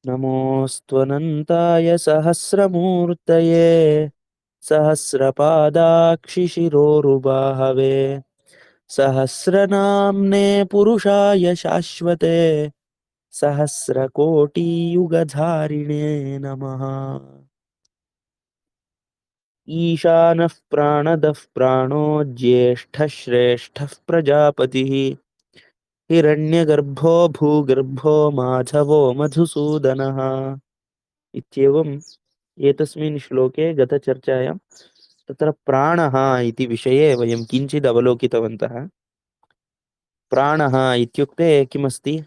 नमोऽस्त्वनन्ताय सहस्रमूर्तये सहस्रपादाक्षिशिरोरुबाहवे सहस्रनाम्ने पुरुषाय शाश्वते सहस्रकोटियुगधारिणे नमः। ईशानः प्राणदः प्राणो ज्येष्ठः श्रेष्ठः प्रजापतिः हिरण्यगर्भो भूगर्भो माधवो मधुसूदनः इत्येवम् एतस्मिन् श्लोके गतचर्चायां तत्र प्राणः इति विषये वयं किञ्चित् अवलोकितवन्तः। प्राणः इत्युक्ते किमस्ति?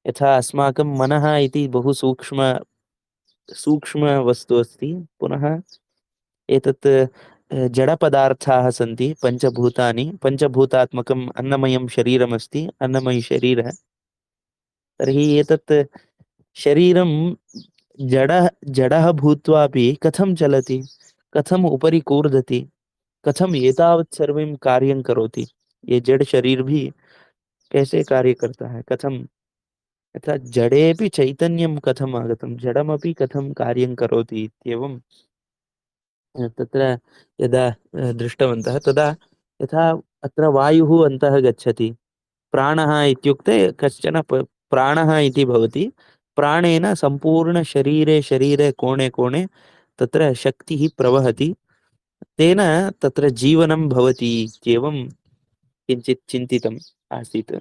यथा अस्माकं मनः इति बहु सूक्ष्मवस्तु अस्ति। पुनः एतत् जडपदार्थाः सन्ति पञ्चभूतानि। पञ्चभूतात्मकम् अन्नमयं शरीरमस्ति, अन्नमयी शरीरः। तर्हि एतत् शरीरं जडः भूत्वापि कथं चलति, कथम् उपरि कूर्दति, कथम एतावत् सर्वं कार्यं करोति? ये जड़ शरीर भी कैसे कार्य करता है, कथम यथा जडेपि चैतन्यं कथम् आगतं, जडमपि कथं कार्यं करोति इत्येवं तत्र यदा दृष्टवन्तः तदा यथा अत्र वायुः अन्तः गच्छति, प्राणः इत्युक्ते कश्चन प्राणः इति भवति। प्राणेन संपूर्ण शरीरे शरीरे कोणे कोणे तत्र शक्तिः प्रवहति, तेन तत्र जीवनं भवति इत्येवं किञ्चित् चिन्तितम् आसीत्।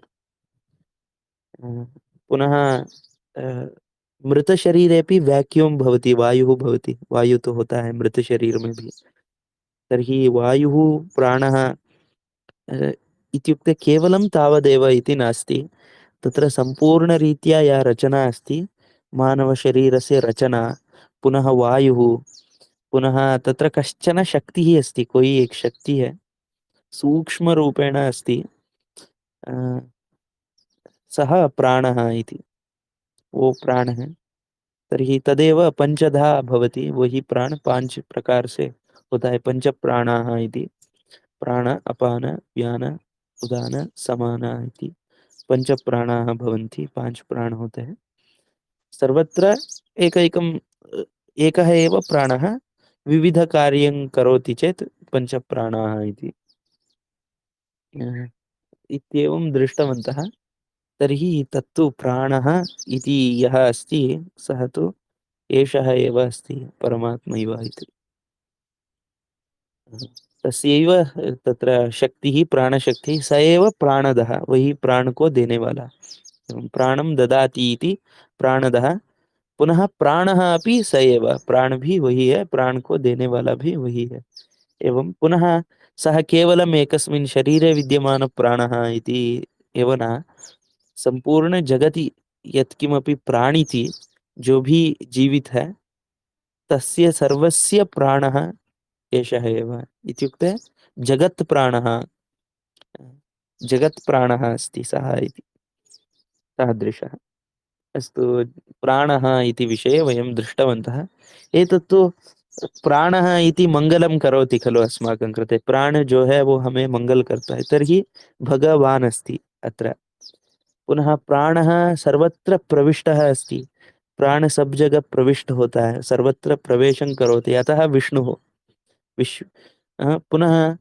पुनः मृत शरीरेपि वैक्यूम भवति, वायुः भवति, वायु तो होता है मृत शरीर में भी। तर्हि वायुः प्राणः इत्युक्ते केवलं तावदेव इति नास्ति। तत्र सम्पूर्णरीत्या या रचना अस्ति मानवशरीरस्य रचना, पुनः वायुः, पुनः तत्र कश्चन शक्तिः अस्ति, कोई एक शक्ति है, सूक्ष्म रूपेण अस्ति, अ, सः प्राणः इति, वो प्राण है। तर्हि तदेव पंचधा भवति, वही प्राण पांच प्रकार से होता है, पंच प्राणाः इति। प्राण अपान व्यान उदान समान इति पंच प्राणाः भवन्ति, पांच प्राण होते हैं सर्वत्र। एकैकं एकः एव प्राणः विविध कार्यं करोति चेत् पंच प्राणाः इति इत्येवं दृष्टवन्तः। तर्हि तत्तु प्राणः इति यः अस्ति सः तु एषः एव अस्ति, परमात्मैव इति। तस्यैव तत्र शक्तिः, प्राणशक्तिः, स एव प्राणदः, वही प्राण को देने वाला। प्राणं ददाति इति प्राणदः। पुनः प्राणः अपि स एव, प्राण भी वही है, प्राण को देने वाला भी वही है। एवं पुनः सः केवलम् एकस्मिन् शरीरे विद्यमान प्राणः इति एव न, संपूर्ण जगति यत्किमपि प्राणिति, जो भी जीवित है, तस्य सर्वस्य प्राणः एषः एव। इत्युक्ते जगत् प्राणः, जगत् प्राणः अस्ति सः इति, तादृशः। अस्तु, प्राणः इति विषये वयं दृष्टवन्तः। एतत्तु प्राणः इति मंगलं करोति खलु अस्माकं कृते, प्राण जो है वो हमें मंगल करता है, तर्हि भगवान् अस्ति अत्र। पुनः प्राणः सर्वत्र प्रविष्टः अस्ति, प्राण सब जगह प्रविष्ट होता है, सर्वत्र प्रवेशं करोति, अतः विष्णुः विश्व। पुनः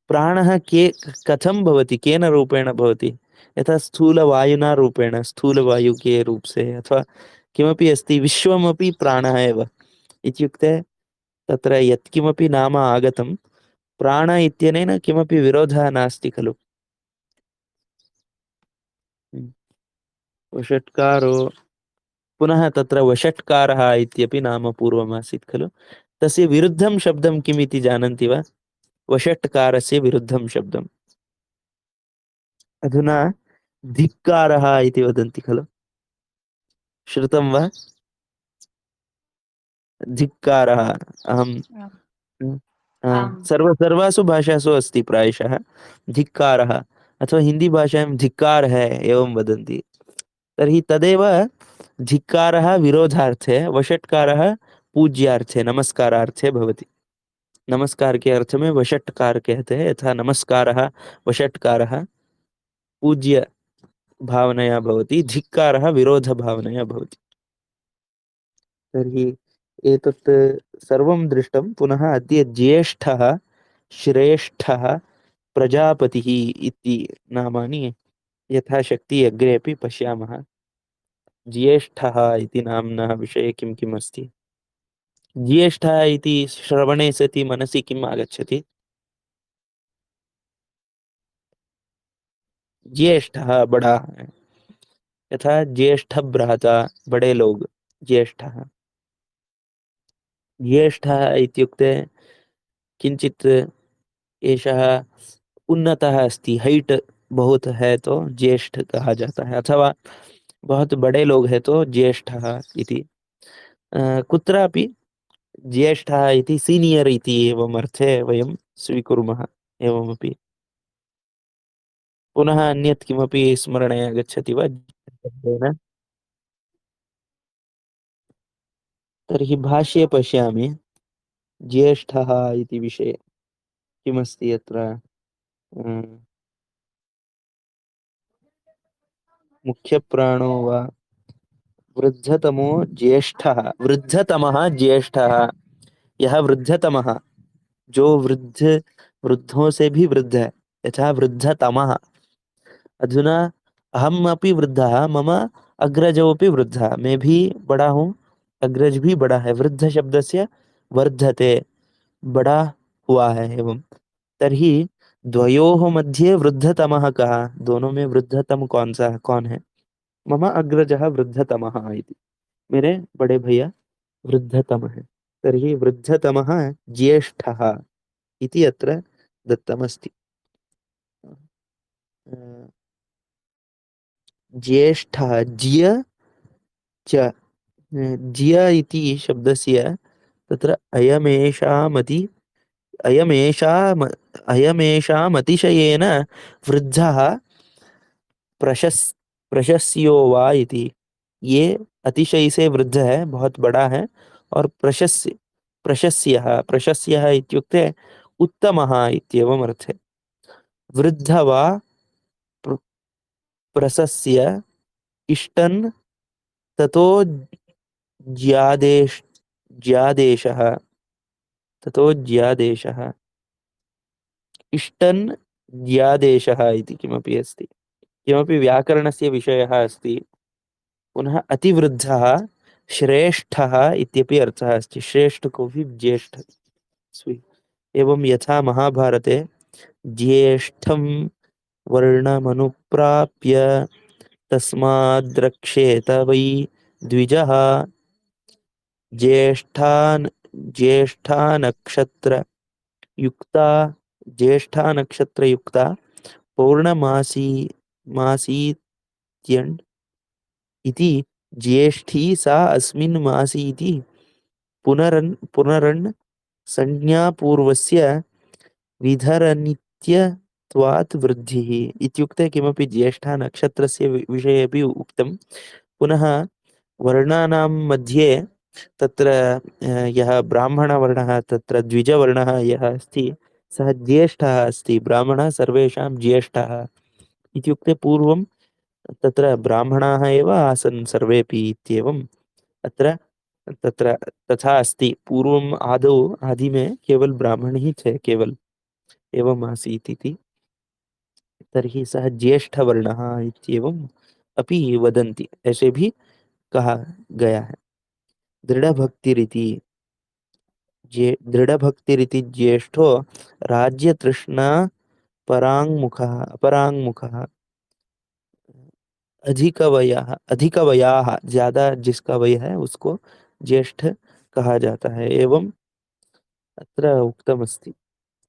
प्राणः के कथं भवति, केन रूपेण भवति? यथा स्थूलवायुना रूपेण, स्थूलवायु के रूप से, अथवा किमपि अस्ति, विश्वमपि प्राणः एव इत्युक्ते तत्र यत्किमपि नाम आगतं, प्राण इत्यनेन किमपि विरोधः नास्ति खलु। वषट्कारो, पुनः तत्र वषट्कारः इत्यपि नाम पूर्वमासीत् खलु। तस्य विरुद्धं शब्दं किम् इति जानन्ति वा? वषट्कारस्य विरुद्धं शब्दम् अधुना धिक्कारः इति वदन्ति खलु, श्रुतं वा? धिक्कारः, अहं आम् आम् सर्वासु भाषासु अस्ति प्रायशः धिक्कारः, अथवा हिंदी भाषायां धिक्कार है एवं वदन्ति। तर्हि तदेव धिक्कारः विरोधार्थे, वषट्कारः पूज्यार्थे, नमस्कारार्थे भवति। नमस्कार के अर्थ में वषट्कार कहते हैं, यथा नमस्कारः वषट्कारः, पूज्य भावनया भवति, धिक्कारः विरोधभावनया भवति। तर्हि एतत् सर्वं दृष्टं। पुनः अद्य ज्येष्ठः, श्रेष्ठः, प्रजापतिः इति नामानि यथाशक्ति अग्रे अपि पश्यामः। ज्येष्ठः इति नाम्नः विषये किं किम् अस्ति? ज्येष्ठः इति श्रवणे सति मनसि किम् आगच्छति? ज्येष्ठः बड़ा है, यथा ज्येष्ठ भ्राता, बड़े लोग ज्येष्ठः। ज्येष्ठः इत्युक्ते किञ्चित् एषः उन्नतः अस्ति, हाइट बहुत है तो ज्येष्ठ कहा जाता है, अथवा बहुत बड़े लोग हैं तो ज्येष्ठः इति। कुत्रापि ज्येष्ठः इति सीनियर इति एवम् अर्थे वयं स्वीकुर्मः। एवमपि पुनः अन्यत् किमपि स्मरणे आगच्छति वा शब्देन? तर्हि भाष्ये पश्यामि। ज्येष्ठः इति विषये किमस्ति अत्र? मुख्यप्राणो वा वृद्धतमो ज्येष्ठः, वृद्धतमः ज्येष्ठः। यह वृद्धतमः, जो वृद्धों से भी वृद्ध है, यथा वृद्धतमः। अधुना अहम अपि वृद्धः, मम अग्रजोऽपि वृद्धः, मैं भी बड़ा हूँ, अग्रज भी बड़ा है। वृद्ध शब्दस्य वर्धते, बड़ा हुआ है। एवं तर्हि द्वयोः मध्ये वृद्धतमः कः? दोनों में वृद्धतम कौन सा है, कौन है? मम अग्रजः वृद्धतमः इति, मेरे बड़े भैया वृद्धतम है। तर्हि वृद्धतमः ज्येष्ठः इति अत्र दत्तमस्ति। अ, ज्येष्ठः ज्य च, ज्य इति शब्दस्य तत्र अयमेषाम अयमेषामतिशयेन वृद्धः प्रशस् प्रशस्यो वा इति। ये अतिशय से वृद्ध है, बहुत बड़ा है, और प्रशस्यः प्रशस्यः इत्युक्ते उत्तमः इत्येवम् अर्थे। वृद्ध वा प्र- प्रशस्य इष्टन् ततो ज्यादेश ज्यादेशः, ततो ज्यादेशः, इष्टन् ज्यादेशः इति किमपि अस्ति, किमपि व्याकरणस्य विषयः अस्ति। पुनः अतिवृद्धः श्रेष्ठः इत्यपि अर्थः अस्ति, श्रेष्ठ को भी ज्येष्ठ स्वी। एवं यथा महाभारते ज्येष्ठं वर्णमनुप्राप्य तस्माद्रक्षेत वै द्विजः, ज्येष्ठान् ज्येष्ठा नक्षत्र युक्ता, ज्येष्ठा नक्षत्र युक्ता पौर्णमासी मासीत्यन् इति, ज्येष्ठी सा अस्मिन् मासी इति पुनरन् संज्ञापूर्वस्य विधरनित्यत्वात् वृद्धिः इत्युक्ते किमपि ज्येष्ठा नक्षत्रस्य विषये अपि उक्तं। पुनः वर्णानां मध्ये तत्र यः ब्राह्मणवर्णः, तत्र द्विजवर्णः यः अस्ति सः ज्येष्ठः अस्ति। ब्राह्मणः सर्वेषां ज्येष्ठः इत्युक्ते पूर्वं तत्र ब्राह्मणाः एव आसन् सर्वेपि इत्येवम् अत्र तत्र तथा अस्ति। पूर्वम् आदौ आदि में केवल ब्राह्मण ही थे, केवल एवम् आसीत् इति। तर्हि सः ज्येष्ठवर्णः इत्येवम् अपि वदन्ति, ऐसे भी कहा गया है। दृढ़भक्तिरिति दृढ़भक्तिरिति ज्येष्ठो राज्यतृष्णा पराङ्मुखः अपराङ्मुखः, अधिक वयाः, ज्यादा जिसका वय है उसको ज्येष्ठ कहा जाता है। एवं अत्र उक्तमस्ति।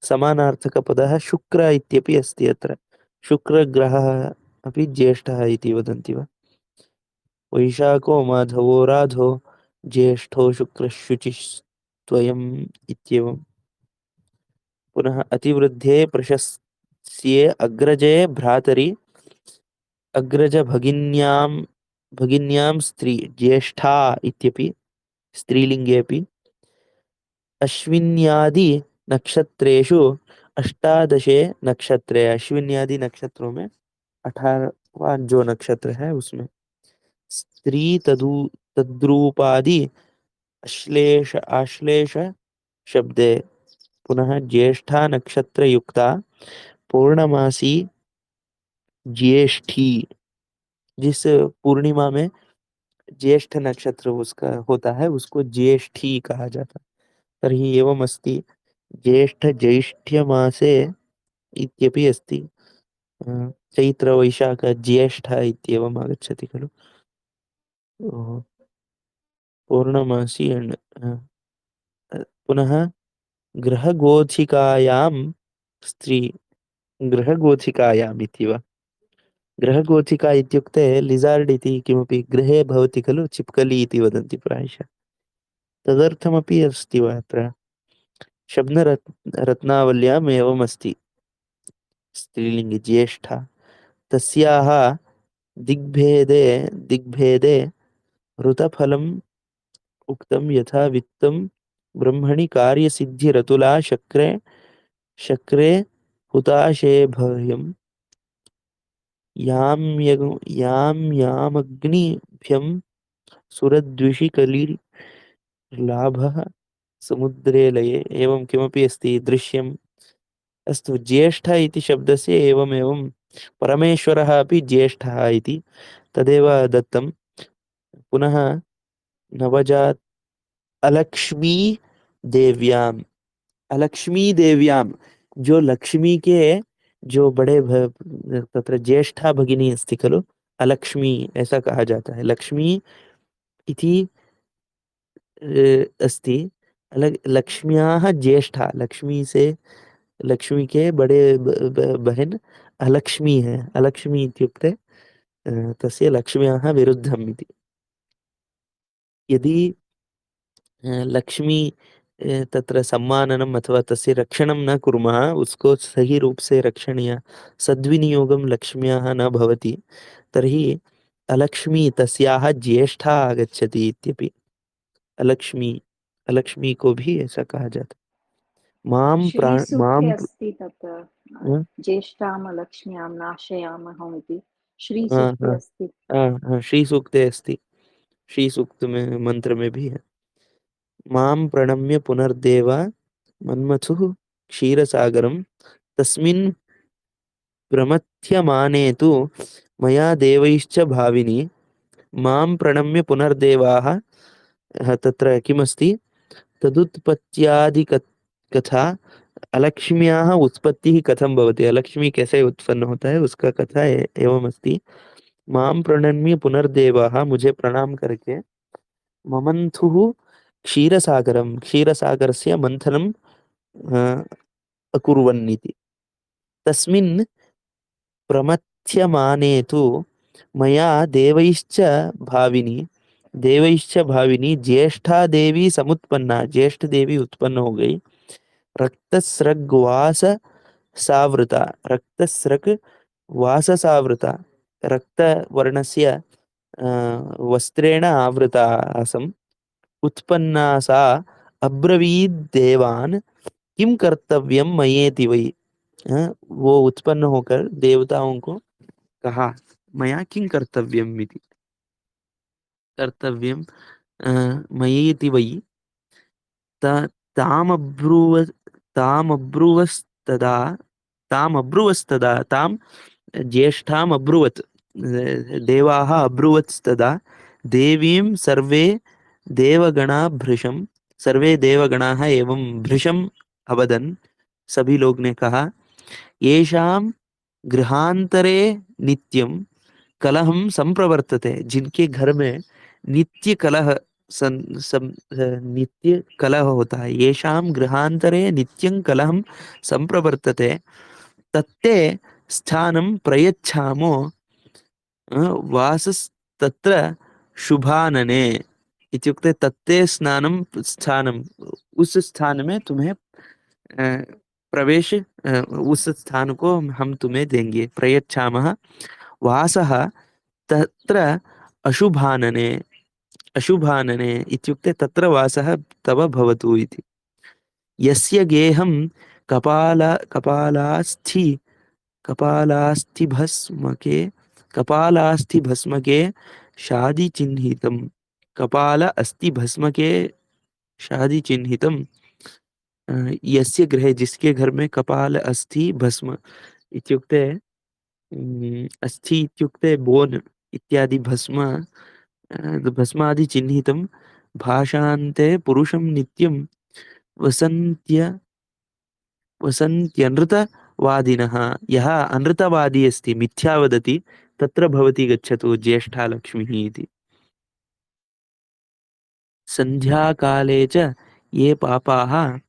समानार्थकपदः शुक्र इत्यपि अस्ति अत्र। शुक्रग्रहः अपि ज्येष्ठः इति वदन्ति वा? वैशाखो माधवो राधो ज्येष्ठो शुक्रशुचिस्त्वयम् इत्येवम्। पुनः अतिवृद्धे प्रशस्ये अग्रजे भ्रातरि भगिन्यां स्त्री ज्येष्ठा इत्यपि स्त्रीलिंगेपि। अश्विन्यादि नक्षत्रेषु अष्टादशे नक्षत्रे, अश्विन्यादि नक्षत्रों में 18 वान जो नक्षत्र है उसमें। स्त्री तद्रूपादि अश्लेष आश्लेष शब्दे। पुनः ज्येष्ठा नक्षत्र युक्ता पूर्णमासी ज्येष्ठी। जिस पूर्णिमा में ज्येष्ठ नक्षत्र उसका होता है उसको ज्येष्ठी कहा जाता है। तर्हि एवम् अस्ति, ज्येष्ठ ज्यैष्ठ्यमासे इत्यपि अस्ति। चैत्र वैशाख ज्येष्ठ इत्येवम् आगच्छति खलु। ओहो, पूर्णमासी पुनः गृहगोचिकायां स्त्री। गृहगोचिकायाम् इति वा? गृहगोचिका इत्युक्ते लिजार्ड् इति किमपि गृहे भवति खलु, चिप्कली इति वदन्ति प्रायशः। तदर्थमपि अस्ति वा अत्र? रत्नावल्याम् एवम् अस्ति, स्त्रीलिङ्गे ज्येष्ठा। तस्याः दिग्भेदे दिग्भेदे ऋतफलम् उक्तं, यथा वित्तं ब्रह्मणि कार्यसिद्धिरतुला शक्रे शक्रे हुताशेभयम्। यां यामग्निभ्यं सुरद्विषिकलिर्लाभः समुद्रे लये। एवं किमपि अस्ति दृश्यम्। अस्तु, ज्येष्ठ इति शब्दस्य एवमेवं परमेश्वरः अपि ज्येष्ठः इति तदेव दत्तं। पुनः नवजात अलक्ष्मी देव्याम्। अलक्ष्मी देव्याम, जो लक्ष्मी के जो तत्र ज्येष्ठा भगिनी अस्ति खलु, अलक्ष्मी ऐसा कहा जाता है। लक्ष्मी इति अस्ति। लक्ष्म्याः ज्येष्ठा, लक्ष्मी से लक्ष्मी के बड़े बहन अलक्ष्मी है। अलक्ष्मी इत्युक्ते तस्य लक्ष्म्याः विरुद्धम् इति। यदि लक्ष्मी तत्र सम्माननम् अथवा तस्य रक्षणं न कुर्मः, उसको सही रूप से रक्षणीय, सद्विनियोगं लक्ष्म्याः न भवति, तर्हि अलक्ष्मी तस्याः ज्येष्ठा आगच्छति इत्यपि। अलक्ष्मी, अलक्ष्मी को भी ऐसा कहा जाता है। श्रीसूक्ते अस्ति तत् ज्येष्ठां लक्ष्म्यां नाशयामः इति हाँ श्रीसूक्ते हाँ अस्ति। हाँ हाँ, श्री सूक्ते अस्ति। श्री सूक्त में मंत्र में भी है। मां प्रणम्य पुनर्देवा मन्मथुः क्षीरसागरं तस्मिन् प्रमथ्यमाने तु मया देवैश्च भाविनी। मां प्रणम्य पुनर्देवाः, तत्र किमस्ति, कथा। अलक्ष्म्याः उत्पत्तिः कथं भवति, अलक्ष्मी कैसे उत्पन्न होता है उसका कथा एवं अस्ति। मां प्रणम्य पुनर्देवाः, मुझे प्रणाम करके, ममंथुः क्षीरसागरं, क्षीरसागरस्य मंथनं अ, अकुर्वन् इति। तस्मिन् प्रमथ्यमाने तु मया देवैश्च भाविनी। देवैश्च भाविनी ज्येष्ठा देवी समुत्पन्ना, ज्येष्ठ देवी उत्पन्न हो गई। रक्तस्रग्वास सावृता, रक्तस्रग वास सावृता, रक्त वर्णस्य वस्त्रेण आवृता आसम्। उत्पन्ना सा अब्रवीद् देवान् किम कर्तव्यम मयेति वै। वो उत्पन्न होकर देवताओं को कहा, मया किं कर्तव्यम् इति। कर्तव्यम मयेति वै। त- तामब्रुव तामब्रुवस्तदा तामब्रुवस्तदा ताम ज्येष्ठाम् अब्रुवत्। देवाः अब्रुवत्स्तदा देवीं सर्वे देवगणा भृशं। सर्वे देवगणाः एवं भृशम् अवदन्। सभी लोग ने कहा, येषां गृहांतरे नित्यं कलहं संप्रवर्तते, जिनके घर में नित्य कलह नित्य कलह होता है। येषां गृहांतरे नित्यं कलहं संप्रवर्तते तत्ते स्थानं प्रयच्छामो वासस्तत्र शुभानने। इत्युक्ते तत्ते स्नानं स्थानम, उस स्थान में तुम्हें प्रवेश, उस स्थान को हम तुम्हें देंगे। प्रयच्छामः वासः तत्र अशुभानने। अशुभानने इत्युक्ते तत्र वासः तव भवतु इति। यस्य गेहं कपालास्थि कपालास्थिभस्मके कपालास्थि भस्मके शादि चिह्नितम् कपाल अस्ति भस्मके शादि चिह्नितम् यस्य गृहे जिसके घर में कपाल अस्थि भस्म इत्युक्ते अस्थि इत्युक्ते बोन् इत्यादि भस्म भस्मादि चिह्नितं भाषान्ते पुरुषं नित्यं वसन्त्य वसन्त्यनृतवादिनः यः अनृतवादी अस्ति मिथ्या वदति तत्र भवती गच्छतु ज्येष्ठा लक्ष्मीः इति सन्ध्याकाले च ये पापाः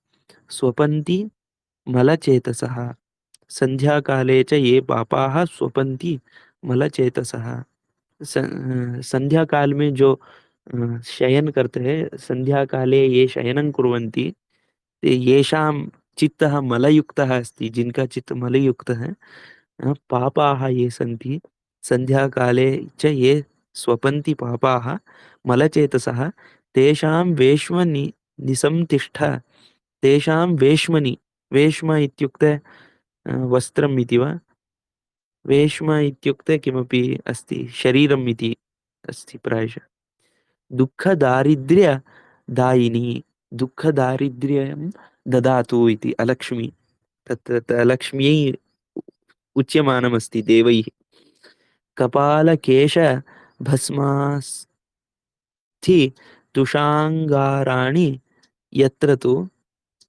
स्वपन्ति मलचेतसः संध्याकाले च ये पापाः स्वपन्ति मलचेतसः संध्या काल में जो शयन करते हैं संध्या काले ये शयनं कुर्वन्ति ते येषां चित्तः मलयुक्तः अस्ति जिनका चित्त मलयुक्तः है पापाः ये सन्ति संध्याकाले च ये स्वपन्ति पापाः मलचेतसः तेषां वेश्मनि निसंतिष्ठ तेषां वेश्मनि वेश्म इत्युक्ते वस्त्रम् इति वा वेश्म इत्युक्ते किमपि अस्ति शरीरम् इति अस्ति प्रायशः दुःखदारिद्र्यदायिनी दुःखदारिद्र्यं ददातु इति अलक्ष्मी तत्र लक्ष्म्यै उच्यमानमस्ति देवैः कपालकेश भस्मास्थि तुषाङ्गाराणि यत्र तु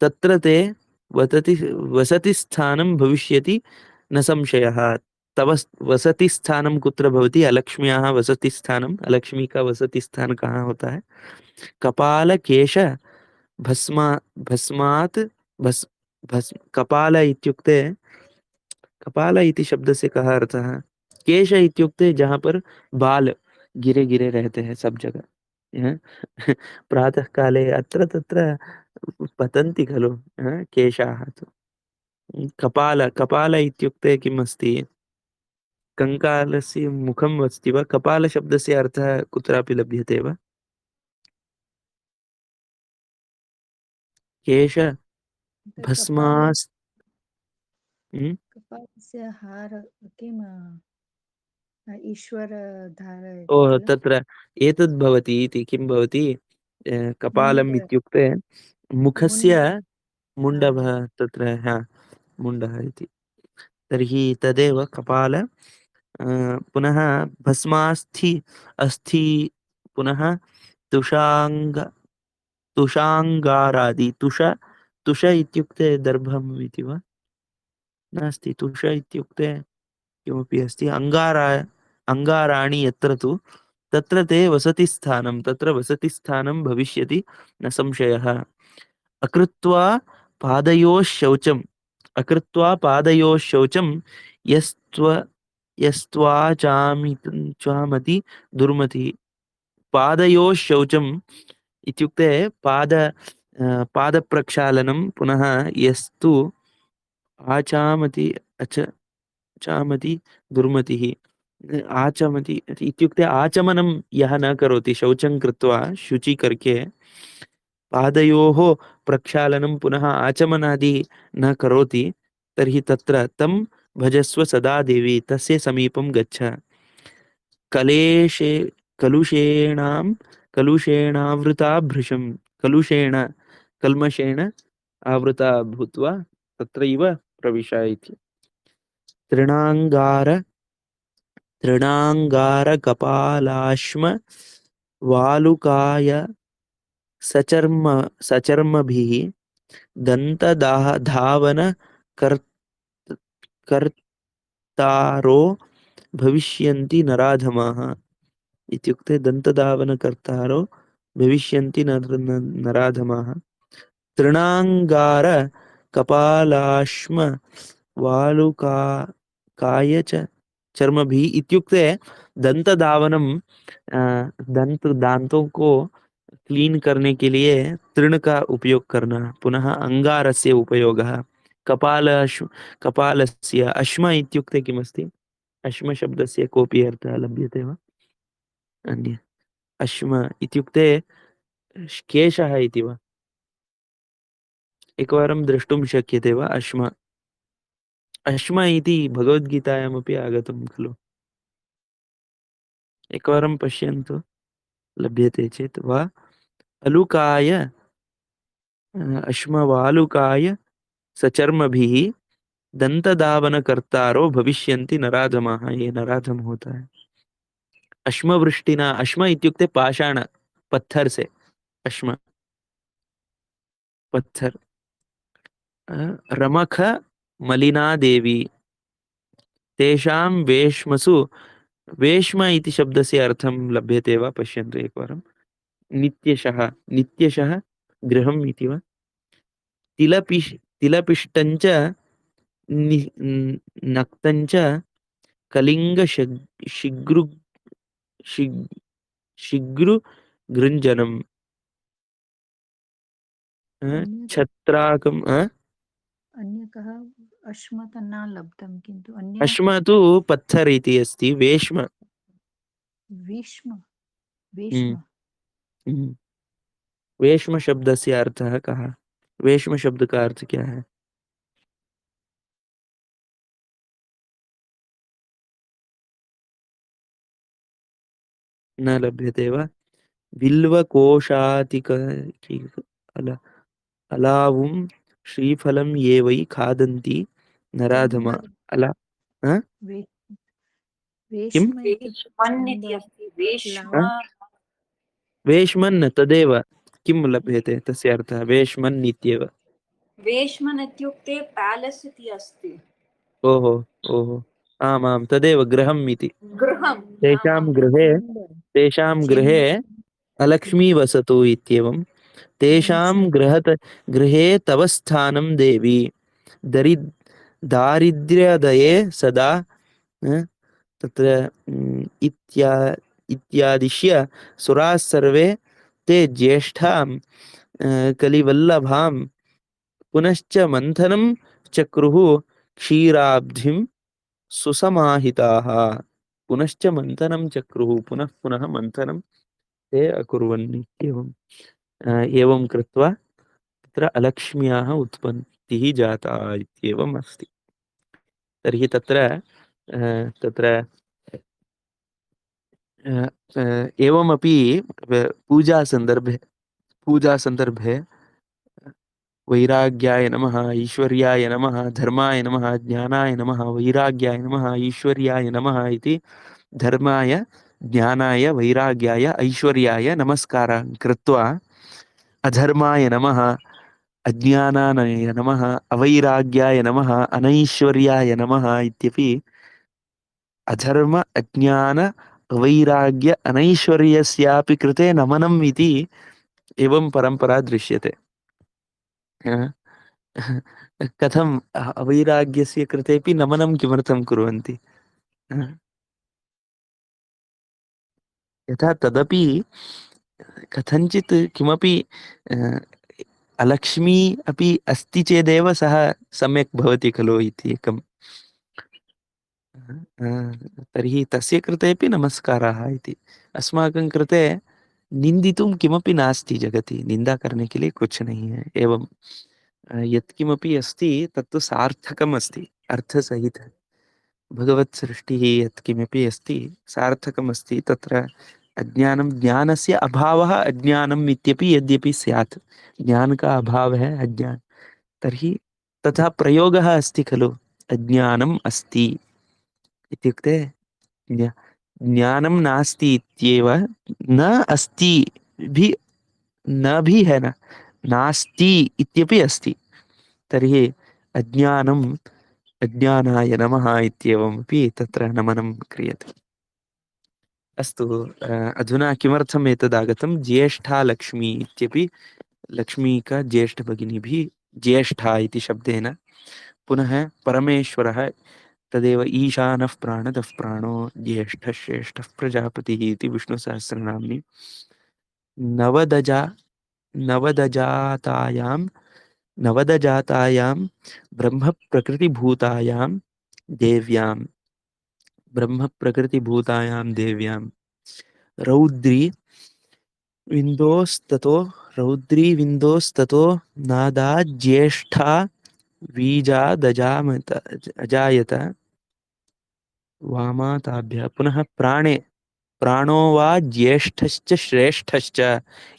तत्र ते वतति वसति स्थानं भविष्यति न संशयः तव वसति स्थानं कुत्र भवति अलक्ष्म्याः वसति स्थानं अलक्ष्मी का वसति स्थान कहाँ होता है कपाल केश भस्मा भस्मात् भस् भस् कपाल इत्युक्ते कपाल इति शब्द से कहा अर्थः केश इत्युक्ते जहाँ पर बाल गिरे गिरे रहते हैं सब जगह यह प्रातः काले अत्र तत्र पतन्ति खलु केशाः तु कपाल कपाल इत्युक्ते किम् अस्ति कङ्कालस्य मुखम् अस्ति वा कपालशब्दस्य अर्थः कुत्रापि लभ्यते वा केश कपाल भस्मास् कपालस्य हार किं ईश्वर ओ धारयति किल तत्र एतद् भवति इति किं भवति मुण्ड कपालम् इत्युक्ते मुण्ड मुखस्य मुण्डः मुण्ड तत्र मुण्डः इति तर्हि तदेव कपाल पुनः भस्मास्थि अस्थि पुनः तुषाङ्ग तुषाङ्गारादि तुष इत्युक्ते दर्भम् इति वा नास्ति तुष इत्युक्ते किमपि अस्ति अङ्गाराणि यत्र तु तत्र ते वसतिस्थानं तत्र वसतिस्थानं भविष्यति न संशयः अकृत्वा पादयोः शौचम् अकृत्वा पादयोः शौचं यस्त्व यस्त्वाचामिति दुर्मतिः पादयोः शौचम् इत्युक्ते पादप्रक्षालनं पुनः यस्तु आचामति चामति दुर्मतिः आचमति इत्युक्ते आचमनं यः न करोति शौचं कृत्वा शुचि करके पादयोः प्रक्षालनं पुनः आचमनादि न करोति तर्हि तत्र तं भजस्व सदा देवी तस्य समीपं गच्छ कलेशे कलुषेणां कलुषेणावृता भृशं कलुषेण कल्मषेण आवृता भूत्वा तत्रैव प्रविश इति तृणाङ्गार तृणाङ्गारकपालाश्म वालुकाय सचर्मभिः दन्तदाह धावन कर्तारो भविष्यन्ति नराधमाः इत्युक्ते दन्तधावनकर्तारो भविष्यन्ति नराधमाः तृणाङ्गार कपालाश्म वालुका काय च चर्मभिः इत्युक्ते दंतधावनम दांतों को क्लीन करने के लिए तृण का उपयोग करना पुनः अंगारस्य उपयोगः कपालस्य अश्म इत्युक्ते किमस्ति अश्म शब्दस्य कोऽपि अर्थः लभ्यते वा अन्य अश्म इत्युक्ते केशः इति वा एकवारं द्रष्टुं शक्यते वा अश्म अश्म इति भगवद्गीतायामपि आगतं खलु एकवारं पश्यन्तु लभ्यते चेत्। वा अलुकाय अश्मवालुकाय सचर्मभिः दंतधावनकर्तारो भविष्यन्ति नराधमाः। ये नराधम होता है। अश्मवृष्टिना, अश्म इत्युक्ते पाषाण, पत्थर से अश्म, पत्थर। रमख मलिना देवी तेषां वेश्मसु, वेश्म इति शब्दस्य अर्थं लभ्यते वा पश्यन्तु एकवारं। नित्यशः, नित्यशः गृहम् इति वा। तिलपिष्टञ्च नक्तञ्च कलिंग शिग्रु शिग् शिग्रु गृञ्जनम्। अन्य छत्राकम् अन्य कः अश्मत न लब्धं किन्तु अन्य अश्म तु पत्थर इति अस्ति। वेश्म, विष्म हम्म, विष्म हम्म। वेश्म शब्दस्य अर्थः कः? वेश्म शब्द का अर्थ क्या है? न लभ्यते वा? बिल्वकोशातिक अल अलावुं श्रीफलं ये वै खादन्ति नराधमा। अला हाँ? वे किम? वेश्म इति वेश्मन् इति छन्दः अस्ति। वेश्म हाँ? वेश्मन् तदेव। किं लभ्यते तस्य अर्थः? वेश्मन् इत्येव। वेश्मन् इत्युक्ते पैलेस् इति अस्ति। ओहो, ओहो, आमां तदेव गृहम् इति। गृहम्। तेषां गृहे, तेषां गृहे चेम्बर् अलक्ष्मी वसतु इत्येवं। तेषां गृहे तव स्थानं देवी। दरि दारिद्र्यदये सदा तत्र इत्यादिश्य सुराः सर्वे ते ज्येष्ठां कलिवल्लभां पुनश्च मन्थनं चक्रुः क्षीराब्धिं सुसमाहिताः। पुनश्च मन्थनं चक्रुः, पुनः पुनः मन्थनं ते अकुर्वन् इत्येवम्। एवं कृत्वा तत्र अलक्ष्म्याः उत्पत्तिः जाता इत्येवम् अस्ति। तर्हि तत्र तत्र एवमपि पूजासन्दर्भे वैराग्याय नमः, ईश्वर्याय नमः, धर्माय नमः, ज्ञानाय नमः, वैराग्याय नमः, ईश्वर्याय नमः इति धर्माय, ज्ञानाय, वैराग्याय, ऐश्वर्याय नमस्कारं कृत्वा अधर्माय नमः, अज्ञानाय नमः, अवैराग्याय नमः, अनैश्वर्याय नमः इत्यपि अधर्म अज्ञान अवैराग्य अनैश्वर्यस्यापि कृते नमनम् इति एवं परंपरा दृश्यते। कथम् अवैराग्यस्य कृतेपि नमनं किमर्थं कुर्वन्ति? यथा तदपि कथञ्चित् किमपि अलक्ष्मी अपि अस्ति चेदेव सः सम्यक् भवति खलु इति एकम्। तर्हि तस्य कृतेपि नमस्काराः इति। अस्माकं कृते निन्दितुं किमपि नास्ति जगति, निंदा करने के लिए कुछ नहीं है। एवं यत्किमपि अस्ति तत्तु सार्थकम् अस्ति, अर्थसहित। भगवत् सृष्टिः यत्किमपि अस्ति सार्थकम् अस्ति। तत्र अज्ञानं, ज्ञानस्य अभावः अज्ञानम् इत्यपि यद्यपि स्यात्, ज्ञान का अभाव है अज्ञान, तर्हि तथा प्रयोगः अस्ति खलु, अज्ञानम् अस्ति इत्युक्ते ज्ञानं नास्ति इत्येव, न अस्ति भी, न भी है ना, नास्ति इत्यपि अस्ति। तर्हि अज्ञानम् अज्ञानाय नमः इत्येवमपि तत्र नमनं क्रियते। अस्तु, अधुना किमर्थम् एतदागतं? ज्येष्ठा लक्ष्मी इत्यपि, लक्ष्मी का ज्येष्ठ भगिनीभिः ज्येष्ठा इति शब्देन। पुनः परमेश्वरः तदेव ईशानः प्राणदः प्राणो ज्येष्ठः श्रेष्ठः प्रजापतिः इति विष्णुसहस्रनाम्नि। नवदजा नवदजातायां नवदजातायां ब्रह्मप्रकृतिभूतायां देव्यां, ब्रह्मप्रकृतिभूतायां देव्यां रौद्री विन्दोस्ततो रौद्री विन्दोस्ततो नादाज्येष्ठा बीजादजामत अजायत वामाताभ्यः। पुनः प्राणे, प्राणो वा ज्येष्ठश्च श्रेष्ठश्च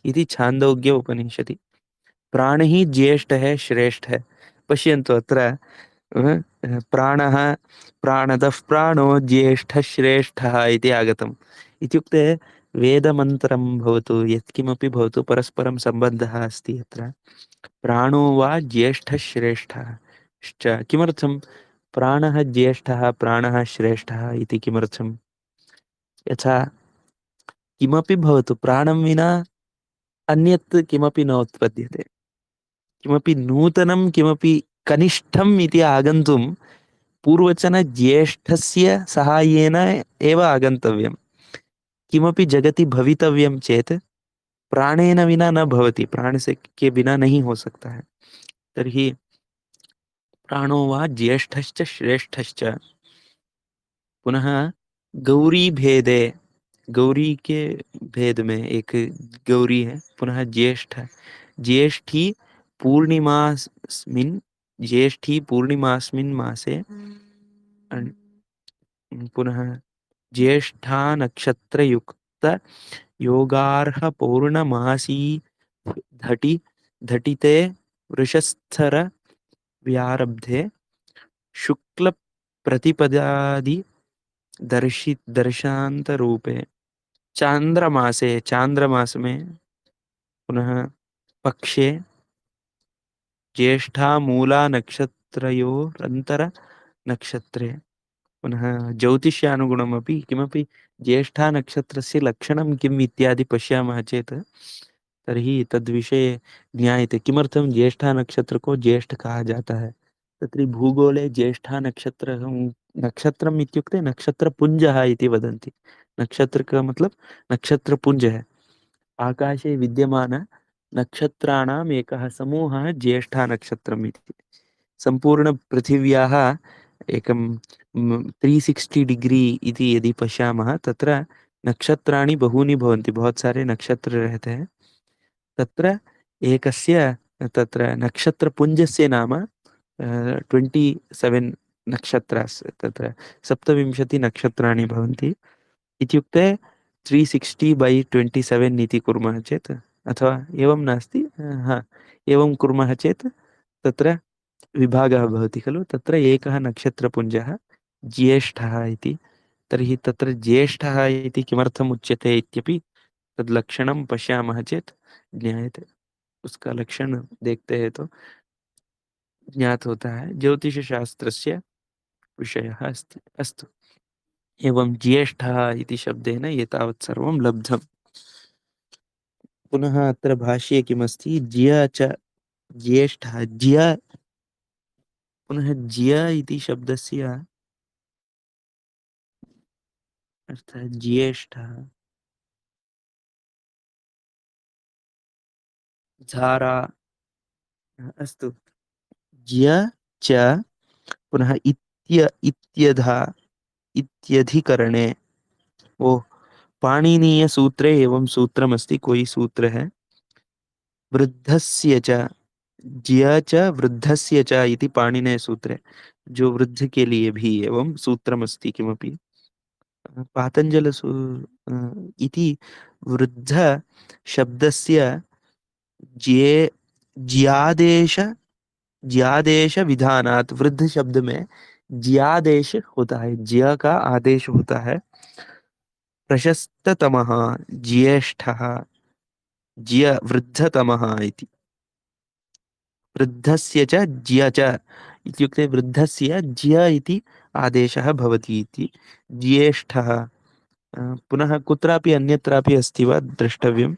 इति छान्दोग्य उपनिषदि। प्राणिः ज्येष्ठः श्रेष्ठः। पश्यन्तु अत्र प्राणः प्राणदः प्राणो ज्येष्ठः श्रेष्ठः इति आगतम्। इत्युक्ते वेदमन्त्रं भवतु यत्किमपि भवतु परस्परं सम्बन्धः अस्ति अत्र। प्राणो वा ज्येष्ठः श्रेष्ठः श्च। किमर्थं प्राणः ज्येष्ठः प्राणः श्रेष्ठः इति किमर्थं? यथा किमपि भवतु प्राणं विना अन्यत् किमपि न उत्पद्यते। किमपि नूतनं किमपि कनिष्ठम् इति आगन्तुं पूर्वचन ज्येष्ठस्य सहायेन एव आगन्तव्यं। किमपि जगति भवितव्यं चेत् प्राणेन विना न भवति, प्राण से के बिना नहीं हो सकता है। तर्हि प्राणो वा ज्येष्ठश्च श्रेष्ठश्च। पुनः गौरी भेदे, गौरी के भेद में एक गौरी है, पुनः ज्येष्ठ, ज्येष्ठी पूर्णिमास्मिन्, ज्येष्ठी पूर्णिमास्मिन् मासे, पुनः ज्येष्ठा नक्षत्रयुक्त योगार्ह पौर्णमासी धटी धटिते वृषस्थर व्यारब्धे शुक्ल प्रतिपदादि दर्शांत रूपे चांद्रमासे, चांद्रमास में, पुनः पक्षे ज्येष्ठा मूला नक्षत्रयोरंतर नक्षत्रे, पुनः ज्योतिष्यानुगुणमपि किमपि ज्येष्ठा नक्षत्रस्य लक्षणं किम् इत्यादि पश्यामः चेत् तर्हि तद्विषये ज्ञायते किमर्थं ज्येष्ठा नक्षत्र को ज्येष्ठ कहा जाता है। तत्र भूगोले ज्येष्ठा नक्षत्र, नक्षत्रम् इत्युक्ते नक्षत्रपुञ्जः इति वदन्ति। नक्षत्र का मतलब नक्षत्रपुञ्ज है। आकाशे विद्यमान नक्षत्राणाम् एकः समूहः ज्येष्ठा नक्षत्रम् इति। सम्पूर्णपृथिव्याः एकं 360 डिग्री इति यदि पश्यामः तत्र नक्षत्राणि बहूनि भवन्ति, बहुत सारे नक्षत्र रहते हैं। तत्र एकस्य तत्र नक्षत्रपुञ्जस्य नाम 27 नक्षत्रास्, तत्र 27 नक्षत्राणि भवन्ति। इत्युक्ते 360/27 इति कुर्मः चेत्, अथवा एवं नास्ति, हा एवं कुर्मः चेत् तत्र विभागः भवति खलु। तत्र एकः नक्षत्रपुञ्जः ज्येष्ठः इति। तर्हि तत्र ज्येष्ठः इति किमर्थम् उच्यते इत्यपि तद् लक्षणं पश्यामः चेत् ज्ञायते। उसका लक्षण देखते हैं तो ज्ञात होता है। ज्योतिष शास्त्रस्य विषयः अस्ति। अस्तु, एवं ज्येष्ठः इति शब्देन एतावत् सर्वं लब्धम्। पुनः अत्र भाष्ये किमस्ति, ज्य च ज्येष्ठः, ज्य, पुनः ज्य इति शब्दस्य अर्थः ज्येष्ठः, धारा। अस्तु, ज्य च, पुनः इत्यधा इत्यधिकरणे, ओ पाणिनीय सूत्रे एवं सूत्रमस्ति, कोई सूत्र है, वृद्धस्य च, ज्य च वृद्धस्य च इति पाणिनीय सूत्रे, जो वृद्ध के लिए भी एवं सूत्रमस्ति किमपि। पातंजल इति वृद्ध शब्दस्य ज्ये ज्यादेश, ज्यादेश विधानात्, वृद्ध शब्द में ज्यादेश होता है, ज्या का आदेश होता है। प्रशस्ततमः ज्येष्ठः, ज्य वृद्धतमः इति। वृद्धस्य च ज्य च इत्युक्ते वृद्धस्य ज्य इति आदेशः भवति इति। ज्येष्ठः पुनः कुत्रापि अन्यत्रापि अस्ति वा द्रष्टव्यं।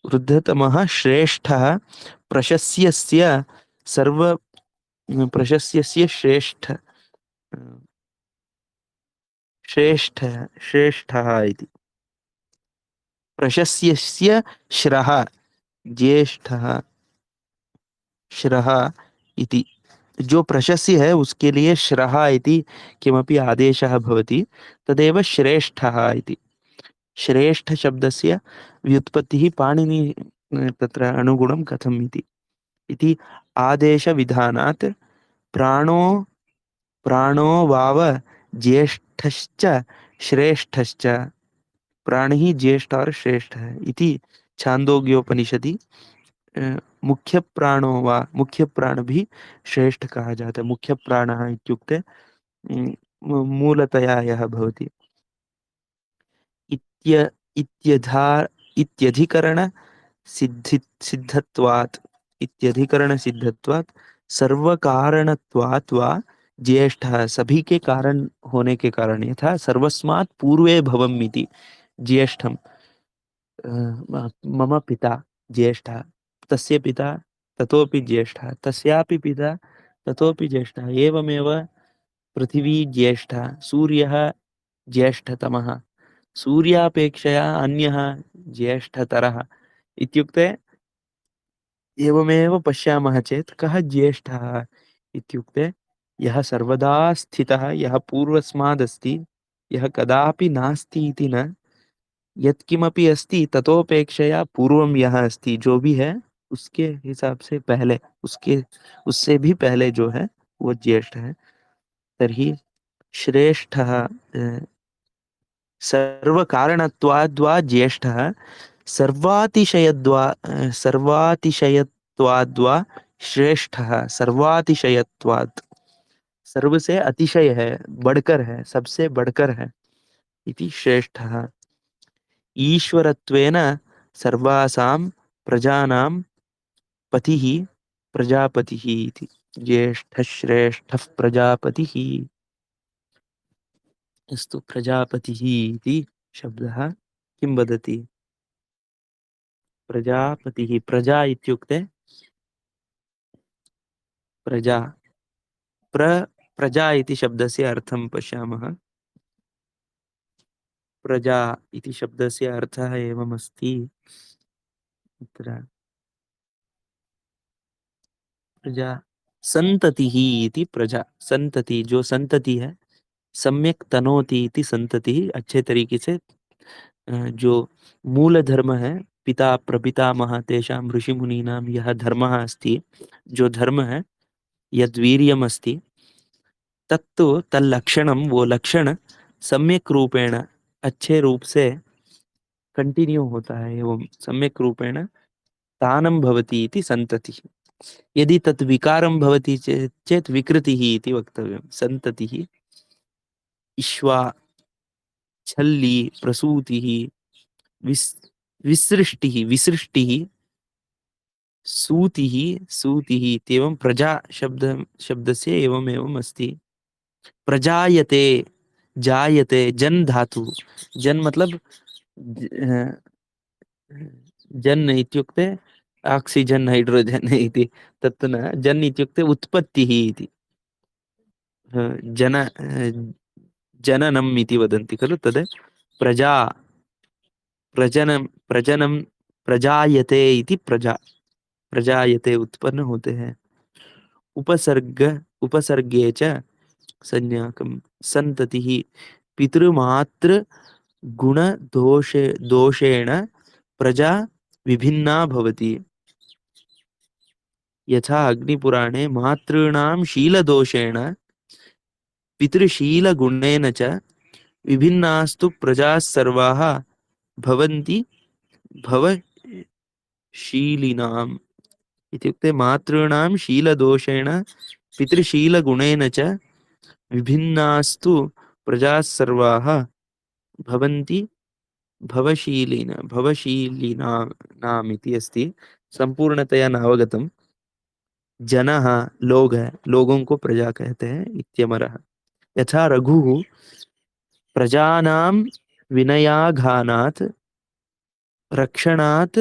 वृद्धतमः श्रेष्ठः, प्रशस्यस्य सर्व प्रशस्यस्य श्रेष्ठ, श्रेष्ठ श्रेष्ठः इति। प्रशस्यस्य श्रः, ज्येष्ठः श्रः इति। जो प्रशस्य है उसके लिए श्रः इति किमपि आदेशः भवति, तदेव श्रेष्ठः इति। श्रेष्ठ शब्दस्य व्युत्पत्तिः पाणिनि तत्र अनुगुणं कथम् इति आदेशविधानात् प्राणो प्राणो वाव ज्येष्ठश्च श्रेष्ठश्च प्राणी ज्येष्ठ और श्रेष्ठ है इति छांदोग्योपनिषदि मुख्य प्राणो वा मुख्य प्राण भी श्रेष्ठ कहा जाता है। मुख्य प्राणः इत्युक्ते मूलतया यः भवति इत्य इत्यधा इत्यधिकरण सिद्धत्वात् इत्यधिकरण सिद्धत्वात् सर्वकारणत्वात् वा ज्येष्ठः सभी के कारण होने के कारण यथा सर्वस्मात् पूर्वे भवम् इति ज्येष्ठम मम पिता ज्येष्ठः तस्य पिता ततोपि ज्येष्ठः तस्यापि पिता ततोपि ज्येष्ठः एवमेव पृथिवी ज्येष्ठः सूर्यः ज्येष्ठतमः सूर्यापेक्षया अन्यः ज्येष्ठतरः इत्युक्ते एवमेव पश्यामः चेत् कः ज्येष्ठः इत्युक्ते यः सर्वदा स्थितः यः पूर्वस्मादस्ति यः कदापि नास्ति इति न यत्किमपि अस्ति ततोपेक्षया पूर्वं यः अस्ति जो भी है उसके हिसाब से पहले उसके उससे भी पहले जो है वो ज्येष्ठ है तर्हि श्रेष्ठः सर्वकारणत्वाद्वा ज्येष्ठः सर्वातिशयत्वाद्वा श्रेष्ठः सर्वातिशयत्वात् सर्व से अतिशय है बढ़कर है सबसे बढ़कर है इति श्रेष्ठः ईश्वरत्वेन सर्वासां प्रजानां पतिः प्रजापतिः इति ज्येष्ठश्रेष्ठः प्रजापतिः अस्तु प्रजापतिः इति शब्दः किं वदति प्रजापतिः प्रजा इत्युक्ते प्रजा प्रजा इति शब्दस्य अर्थं पश्यामः प्रजा इति शब्दस्य अर्थः एवमस्ति अत्र प्रजा संततिः इति प्रजा संतति जो संतति है सम्यक तनोति इति संतति अच्छे तरीके से जो मूल धर्म है पिता प्रपितामह तेषां ऋषिमुनीनां यः धर्मः अस्ति जो धर्म है यद्वीर्यम् अस्ति तत्तु तल्लक्षणं वो लक्षण सम्यक रूपेण अच्छे रूप से कंटिन्यू होता है एवं सम्यक रूपेण तानं भवति इति संततिः यदि तत् विकारं भवति चेत् विकृतिः इति वक्तव्यं संततिः इश्वा छल्ली प्रसूतिः विस् विसृष्टिः विसृष्टिः सूतिः सूतिः इत्येवं प्रजा शब्दस्य एवमेवम् अस्ति प्रजायते जायते जन धातु जन मतलब जन इत्युक्ते ऑक्सीजन हाइड्रोजन इति तत् न जन इत्युक्ते उत्पत्तिः इति जन जननम् इति वदन्ति खलु तद् प्रजा प्रजनन प्रजनम प्रजायते इति प्रजा प्रजायते उत्पन्न होते हैं उपसर्ग उपसर्गे च संज्ञाकं संततिः पितृमातृ गुण दोषेण प्रजा विभिन्ना भवति यथा अग्निपुराणे मातॄणां शीलदोषेण पितृशीलगुणेन च विभिन्नास्तु प्रजाः सर्वाः भवन्ति भवशीलिनाम् इत्युक्ते मातॄणां शीलदोषेण पितृशीलगुणेन च विभिन्नास्तु प्रजाः सर्वाः भवन्ति भवशीलिनाम् इति अस्ति संपूर्णतया नावगतम् जनः लोग है लोगों को प्रजा कहते हैं इत्यमरः यथा रघुः प्रजानां विनयाघानात् रक्षणात्